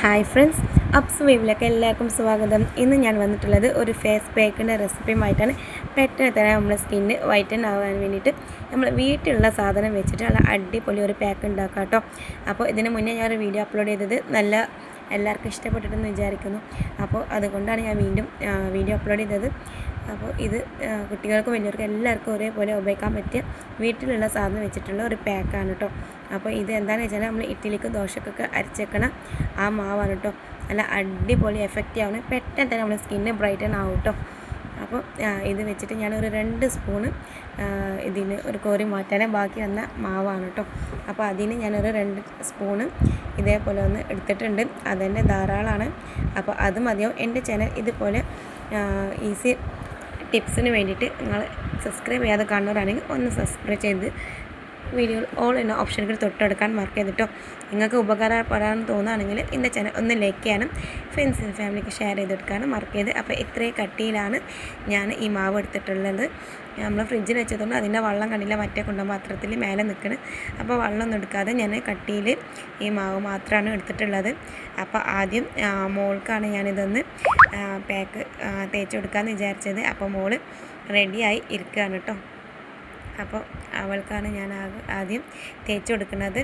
Hi friends, ups വേവിലേക്ക് എല്ലാവർക്കും സ്വാഗതം. ഇന്ന് ഞാൻ വന്നിട്ടുള്ളത് ഒരു ഫേസ് പാക്കിൻ്റെ റെസിപ്പിയുമായിട്ടാണ്. പെട്ടെന്ന് തന്നെ നമ്മുടെ സ്കിന്ന് വൈറ്റൻ ആവാൻ വേണ്ടിയിട്ട് നമ്മൾ വീട്ടിലുള്ള സാധനം വെച്ചിട്ട് നല്ല അടിപൊളി ഒരു പാക്ക് ഉണ്ടാക്കാം കേട്ടോ. അപ്പോൾ ഇതിന് മുന്നേ ഞാൻ ഒരു വീഡിയോ അപ്ലോഡ് ചെയ്തത് എല്ലാവർക്കും ഇഷ്ടപ്പെട്ടിട്ടെന്ന് വിചാരിക്കുന്നു. അപ്പോൾ അതുകൊണ്ടാണ് ഞാൻ വീണ്ടും വീഡിയോ അപ്ലോഡ് ചെയ്തത്. അപ്പോൾ ഇത് കുട്ടികൾക്കും വലിയവർക്കും എല്ലാവർക്കും ഒരേപോലെ ഉപയോഗിക്കാൻ പറ്റിയ വീട്ടിലുള്ള സാധനം വെച്ചിട്ടുള്ള ഒരു പാക്കാണ് കേട്ടോ. അപ്പോൾ ഇത് എന്താണെന്ന് വെച്ചാൽ നമ്മൾ ഇഡ്ഡലിക്കും ദോശക്കൊക്കെ അരച്ചേക്കണ ആ മാവാണ് കേട്ടോ. നല്ല അടിപൊളി എഫക്റ്റ് ആണ്. പെട്ടെന്ന് തന്നെ നമ്മുടെ സ്കിന്ന് ബ്രൈറ്റൻ ആവും കേട്ടോ. അപ്പോൾ ഇത് വെച്ചിട്ട് ഞാനൊരു 2 സ്പൂണ് ഇതിന് ഒരു കോരി മാറ്റാൻ ബാക്കി വന്ന മാവാണ് കേട്ടോ. അപ്പോൾ അതിന് ഞാനൊരു 2 സ്പൂണ് ഇതേപോലെ ഒന്ന് എടുത്തിട്ടുണ്ട്. അതെൻ്റെ ധാരാളമാണ്. അപ്പോൾ അത് മതിയാവും. എൻ്റെ ചാനൽ ഇതുപോലെ ഈസി ടിപ്സിന് വേണ്ടിയിട്ട് നിങ്ങൾ സബ്സ്ക്രൈബ് ചെയ്യാതെ കാണുന്നവരാണെങ്കിൽ ഒന്ന് സബ്സ്ക്രൈബ് ചെയ്ത് വീഡിയോ ഓൾ എന്ന ഓപ്ഷനുകൾ തൊട്ടെടുക്കാൻ മറക്കരുത് കേട്ടോ. നിങ്ങൾക്ക് ഉപകാരപ്പെടാൻ തോന്നുകയാണെങ്കിൽ എൻ്റെ ചാനൽ ഒന്ന് ലൈക്ക് ചെയ്യാനും ഫ്രണ്ട്സിനും ഫാമിലിക്ക് ഷെയർ ചെയ്തെടുക്കാനും മറക്കരുത്. അപ്പോൾ ഇത്രയും കട്ടിയിലാണ് ഞാൻ ഈ മാവ് എടുത്തിട്ടുള്ളത്. നമ്മൾ ഫ്രിഡ്ജിൽ വെച്ചതുകൊണ്ട് അതിൻ്റെ വെള്ളം കണ്ടില്ല, മറ്റേ കുണ്ടപാത്രത്തിൽ മേലെ നിൽക്കണം. അപ്പോൾ വെള്ളമൊന്നും എടുക്കാതെ ഞാൻ കട്ടിയിൽ ഈ മാവ് മാത്രമാണ് എടുത്തിട്ടുള്ളത്. അപ്പോൾ ആദ്യം മോൾക്കാണ് ഞാനിതൊന്ന് പാക്ക് തേച്ച് കൊടുക്കാമെന്ന് വിചാരിച്ചത്. അപ്പോൾ മോള് റെഡിയായി ഇരിക്കുകയാണ് കേട്ടോ. അപ്പോൾ അവൾക്കാണ് ഞാൻ ആദ്യം തേച്ച് കൊടുക്കുന്നത്.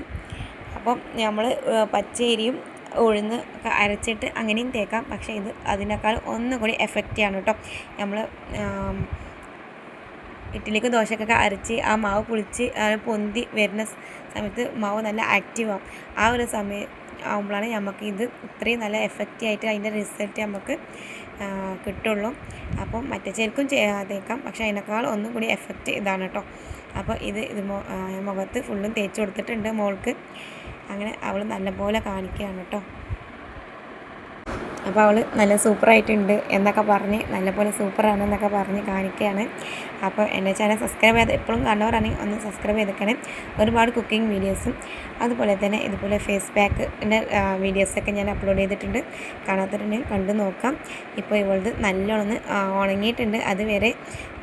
അപ്പം നമ്മൾ പച്ചരിയും ഉഴുന്ന് ഒക്കെ അരച്ചിട്ട് അങ്ങനെയും തേക്കാം. പക്ഷേ ഇത് അതിനേക്കാൾ ഒന്നുകൂടി എഫക്റ്റാണ് കേട്ടോ. നമ്മൾ ഇഡ്ഡലിക്ക് ദോശക്കൊക്കെ അരച്ച് ആ മാവ് പുളിച്ച് പൊന്തി വരുന്ന സമയത്ത് മാവ് നല്ല ആക്റ്റീവാകും. ആ ഒരു സമയം ആകുമ്പോഴാണ് നമുക്ക് ഇത് ഇത്രയും നല്ല എഫക്റ്റായിട്ട് അതിൻ്റെ റിസൾട്ട് നമുക്ക് കിട്ടുള്ളൂ. അപ്പം മറ്റേ ചേർക്കും തേക്കാം, പക്ഷേ അതിനേക്കാൾ ഒന്നും കൂടി എഫക്റ്റ് ഇതാണ് കേട്ടോ. അപ്പോൾ ഇത് മുഖത്ത് ഫുള്ളും തേച്ച് കൊടുത്തിട്ടുണ്ട് മോൾക്ക്. അങ്ങനെ അവൾ നല്ലപോലെ കാണിക്കുകയാണ് കേട്ടോ. അപ്പോൾ അവൾ നല്ല സൂപ്പറായിട്ടുണ്ട് എന്നൊക്കെ പറഞ്ഞ് നല്ലപോലെ സൂപ്പറാണെന്നൊക്കെ പറഞ്ഞ് കാണിക്കുകയാണ്. അപ്പോൾ എൻ്റെ ചാനൽ സബ്സ്ക്രൈബ് ചെയ്ത് എപ്പോഴും കണ്ടവരാണെങ്കിൽ ഒന്ന് സബ്സ്ക്രൈബ് ചെയ്തേക്കണം. ഒരുപാട് കുക്കിംഗ് വീഡിയോസും അതുപോലെ തന്നെ ഇതുപോലെ ഫേസ് പാക്കിൻ്റെ വീഡിയോസൊക്കെ ഞാൻ അപ്ലോഡ് ചെയ്തിട്ടുണ്ട്. കാണാത്തവരുണ്ടെങ്കിൽ കണ്ടു നോക്കാം. ഇപ്പോൾ ഇവളത് നല്ലോണം ഉണങ്ങിയിട്ടുണ്ട്. അതുവരെ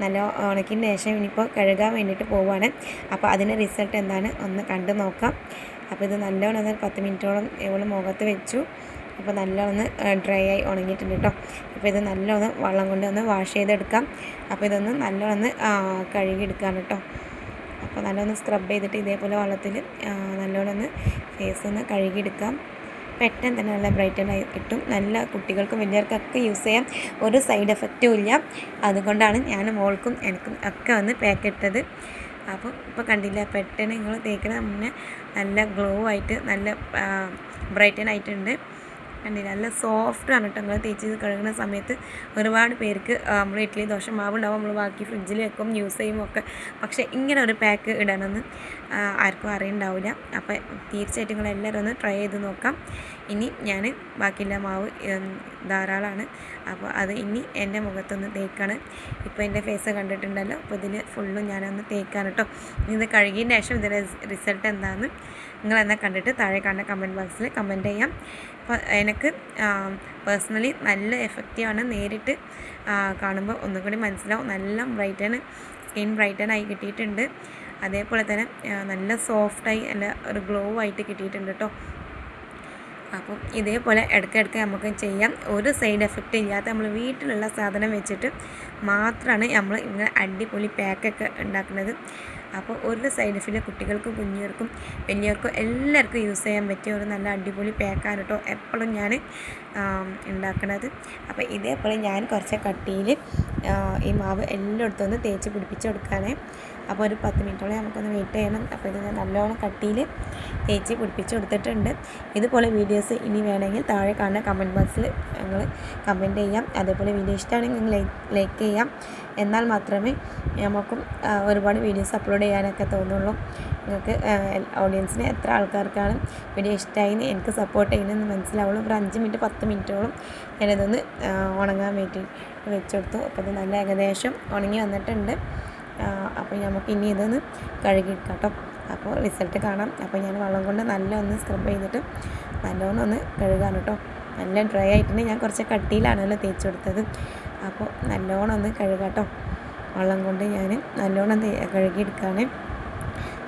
നല്ല ഉണക്കിയതിന് ശേഷം ഇനിയിപ്പോൾ കഴുകാൻ വേണ്ടിയിട്ട് പോവുകയാണ്. അപ്പോൾ അതിൻ്റെ റിസൾട്ട് എന്താണ് ഒന്ന് കണ്ടു നോക്കാം. അപ്പോൾ ഇത് നല്ലോണം 10 മിനിറ്റോളം ഇവൾ മുഖത്ത് വെച്ചു. അപ്പോൾ നല്ലോണം ഡ്രൈ ആയി ഉണങ്ങിയിട്ടുണ്ട് കേട്ടോ. അപ്പോൾ ഇത് നല്ലോണം വെള്ളം കൊണ്ട് ഒന്ന് വാഷ് ചെയ്തെടുക്കാം. അപ്പോൾ ഇതൊന്ന് നല്ലോണം കഴുകിയെടുക്കാം കേട്ടോ. അപ്പോൾ നല്ലോണം സ്ക്രബ് ചെയ്തിട്ട് ഇതേപോലെ വെള്ളത്തിൽ നല്ലോണം ഫേസ് ഒന്ന് കഴുകിയെടുക്കാം. പെട്ടെന്ന് തന്നെ നല്ല ബ്രൈറ്റനായി കിട്ടും. നല്ല കുട്ടികൾക്കും വലിയവർക്കൊക്കെ യൂസ് ചെയ്യാം. ഒരു സൈഡ് എഫക്റ്റും ഇല്ല. അതുകൊണ്ടാണ് ഞാൻ മോൾക്കും എനിക്കും ഒക്കെ പാക്ക് ഇട്ടത്. അപ്പോൾ ഇപ്പോൾ കണ്ടില്ല, പെട്ടെന്ന് നിങ്ങൾ തേക്കുന്ന മുന്നേ നല്ല ഗ്ലോ ആയിട്ട് നല്ല ബ്രൈറ്റൻ ആയിട്ടുണ്ട്. കണ്ടില്ല, നല്ല സോഫ്റ്റാണ് കേട്ടോ. നിങ്ങൾ തേച്ച് കഴുകുന്ന സമയത്ത് ഒരുപാട് പേർക്ക് നമ്മൾ ഇഡ്ഡലി ദോശ മാവുണ്ടാവും, നമ്മൾ ബാക്കി ഫ്രിഡ്ജിൽ വെക്കും, യൂസ് ചെയ്യും ഒക്കെ. പക്ഷേ ഇങ്ങനെ ഒരു പാക്ക് ഇടണമെന്ന് ആർക്കും അറിയണ്ടാവില്ല. അപ്പോൾ തീർച്ചയായിട്ടും നിങ്ങൾ എല്ലാവരും ഒന്ന് ട്രൈ ചെയ്ത് നോക്കാം. ഇനി ഞാൻ ബാക്കിയുള്ള മാവ് ധാരാളമാണ്. അപ്പോൾ അത് ഇനി എൻ്റെ മുഖത്തൊന്ന് തേക്കാണ്. ഇപ്പോൾ എൻ്റെ ഫേസ് കണ്ടിട്ടുണ്ടല്ലോ. അപ്പോൾ ഇതിൽ ഫുള്ളും ഞാനൊന്ന് തേക്കാണ് കേട്ടോ. ഇത് കഴുകിയതിന് ശേഷം ഇതിൻ്റെ റിസൾട്ട് എന്താണെന്ന് നിങ്ങളെന്നാൽ കണ്ടിട്ട് താഴെ കാണുന്ന കമൻറ്റ് ബോക്സിൽ കമൻറ്റ് ചെയ്യാം. അപ്പോൾ എനിക്ക് പേഴ്സണലി നല്ല എഫക്റ്റീവാണ്. നേരിട്ട് കാണുമ്പോൾ ഒന്നുകൂടി മനസ്സിലാവും. നല്ല സ്കിൻ ബ്രൈറ്റനായി കിട്ടിയിട്ടുണ്ട്. അതേപോലെ തന്നെ നല്ല സോഫ്റ്റായി നല്ല ഒരു ഗ്ലോ ആയിട്ട് കിട്ടിയിട്ടുണ്ട് കേട്ടോ. അപ്പം ഇതേപോലെ ഇടയ്ക്കിടയ്ക്ക് നമുക്ക് ചെയ്യാം. ഒരു സൈഡ് എഫക്റ്റ് ഇല്ലാത്ത നമ്മൾ വീട്ടിലുള്ള സാധനം വെച്ചിട്ട് മാത്രമാണ് നമ്മൾ ഇങ്ങനെ അടിപൊളി പാക്കൊക്കെ ഉണ്ടാക്കുന്നത്. അപ്പോൾ ഒരു സൈഡ് എഫക്റ്റ് കുട്ടികൾക്കും കുഞ്ഞുങ്ങൾക്കും വലിയവർക്കും എല്ലാവർക്കും യൂസ് ചെയ്യാൻ പറ്റിയ ഒരു നല്ല അടിപൊളി പാക്കാണ് കേട്ടോ എപ്പോഴും ഞാൻ ഉണ്ടാക്കുന്നത്. അപ്പോൾ ഇതേപോലെ ഞാൻ കുറച്ച് കട്ടിയിൽ ഈ മാവ് എല്ലായിടത്തും ഒന്ന് തേച്ച് പിടിപ്പിച്ച് കൊടുക്കുകയാണ്. അപ്പോൾ ഒരു 10 മിനിറ്റോളം നമുക്കൊന്ന് വെയിറ്റ് ചെയ്യണം. അപ്പോൾ ഇത് ഞാൻ നല്ലോണം കട്ടിയിൽ തേച്ച് പിടിപ്പിച്ച് കൊടുത്തിട്ടുണ്ട്. ഇതുപോലെ വീഡിയോസ് ഇനി വേണമെങ്കിൽ താഴെ കാണുന്ന കമൻറ്റ് ബോക്സിൽ നിങ്ങൾ കമൻറ്റ് ചെയ്യാം. അതേപോലെ വീഡിയോ ഇഷ്ടമാണെങ്കിൽ നിങ്ങൾ ലൈക്ക് ചെയ്യാം. എന്നാൽ മാത്രമേ നമുക്കും ഒരുപാട് വീഡിയോസ് അപ്ലോഡ് ചെയ്യാനൊക്കെ തോന്നുള്ളൂ. നിങ്ങൾക്ക് ഓഡിയൻസിന് എത്ര ആൾക്കാർക്കാണ് വീഡിയോ ഇഷ്ടമായിന്ന് എനിക്ക് സപ്പോർട്ട് ചെയ്യുന്നതെന്ന് മനസ്സിലാവുള്ളൂ. ഒരു 5 മിനിറ്റ് 10 മിനിറ്റോളം ഞാനിതൊന്ന് ഉണങ്ങാൻ വേണ്ടി വെച്ചെടുത്തു. അപ്പോൾ ഇത് നല്ല ഏകദേശം ഉണങ്ങി വന്നിട്ടുണ്ട്. അപ്പോൾ നമുക്ക് ഇനി ഇതൊന്ന് കഴുകിയെടുക്കാം കേട്ടോ. അപ്പോൾ റിസൾട്ട് കാണാം. അപ്പോൾ ഞാൻ വെള്ളം കൊണ്ട് നല്ല ഒന്ന് സ്ക്രബ് ചെയ്തിട്ട് നല്ലോണം ഒന്ന് കഴുകാൻ കേട്ടോ. നല്ല ഡ്രൈ ആയിട്ടുണ്ട്. ഞാൻ കുറച്ച് കട്ടിയിലാണല്ലോ തേച്ച് കൊടുത്തത്. അപ്പോൾ നല്ലോണം ഒന്ന് കഴുകാം കേട്ടോ. വെള്ളം കൊണ്ട് ഞാൻ നല്ലോണം കഴുകിയെടുക്കുകയാണ്.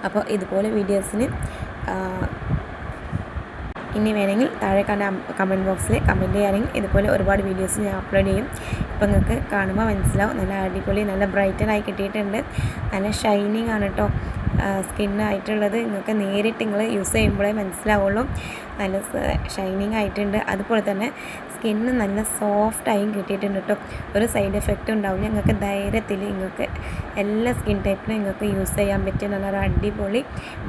അപ്പോൾ ഇതുപോലെ വീഡിയോസിന് ഇനി വേണമെങ്കിൽ താഴെ കണ്ട കമൻറ്റ് ബോക്സിൽ കമൻറ്റ് ചെയ്യുകയാണെങ്കിൽ ഇതുപോലെ ഒരുപാട് വീഡിയോസ് ഞാൻ അപ്ലോഡ് ചെയ്യും. അപ്പോൾ നിങ്ങൾക്ക് കാണുമ്പോൾ മനസ്സിലാവും നല്ല അടിപൊളി നല്ല ബ്രൈറ്റനായി കിട്ടിയിട്ടുണ്ട്. നല്ല ഷൈനിങ് ആണ് കേട്ടോ സ്കിന്നായിട്ടുള്ളത്. നിങ്ങൾക്ക് നേരിട്ട് നിങ്ങൾ യൂസ് ചെയ്യുമ്പോഴേ മനസ്സിലാവുള്ളൂ. നല്ല ഷൈനിങ് ആയിട്ടുണ്ട്. അതുപോലെ തന്നെ സ്കിന്ന് നല്ല സോഫ്റ്റായും കിട്ടിയിട്ടുണ്ട് കേട്ടോ. ഒരു സൈഡ് എഫക്റ്റ് ഉണ്ടാവില്ല. നിങ്ങൾക്ക് ധൈര്യത്തിൽ നിങ്ങൾക്ക് എല്ലാ സ്കിൻ ടൈപ്പിനും നിങ്ങൾക്ക് യൂസ് ചെയ്യാൻ പറ്റിയ നല്ലൊരു അടിപൊളി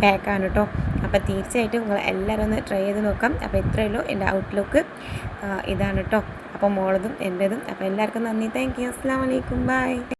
പാക്കാണ് കേട്ടോ. അപ്പോൾ തീർച്ചയായിട്ടും നിങ്ങൾ എല്ലാവരും ഒന്ന് ട്രൈ ചെയ്ത് നോക്കാം. അപ്പോൾ ഇത്രയേ എൻ്റെ ഔട്ട്ലുക്ക് ഇതാണ് കേട്ടോ. അപ്പോൾ മോളതും എൻ്റെതും. അപ്പോൾ എല്ലാവർക്കും നന്ദി. Thank you. അസ്സലാമു അലൈക്കും. ബൈ.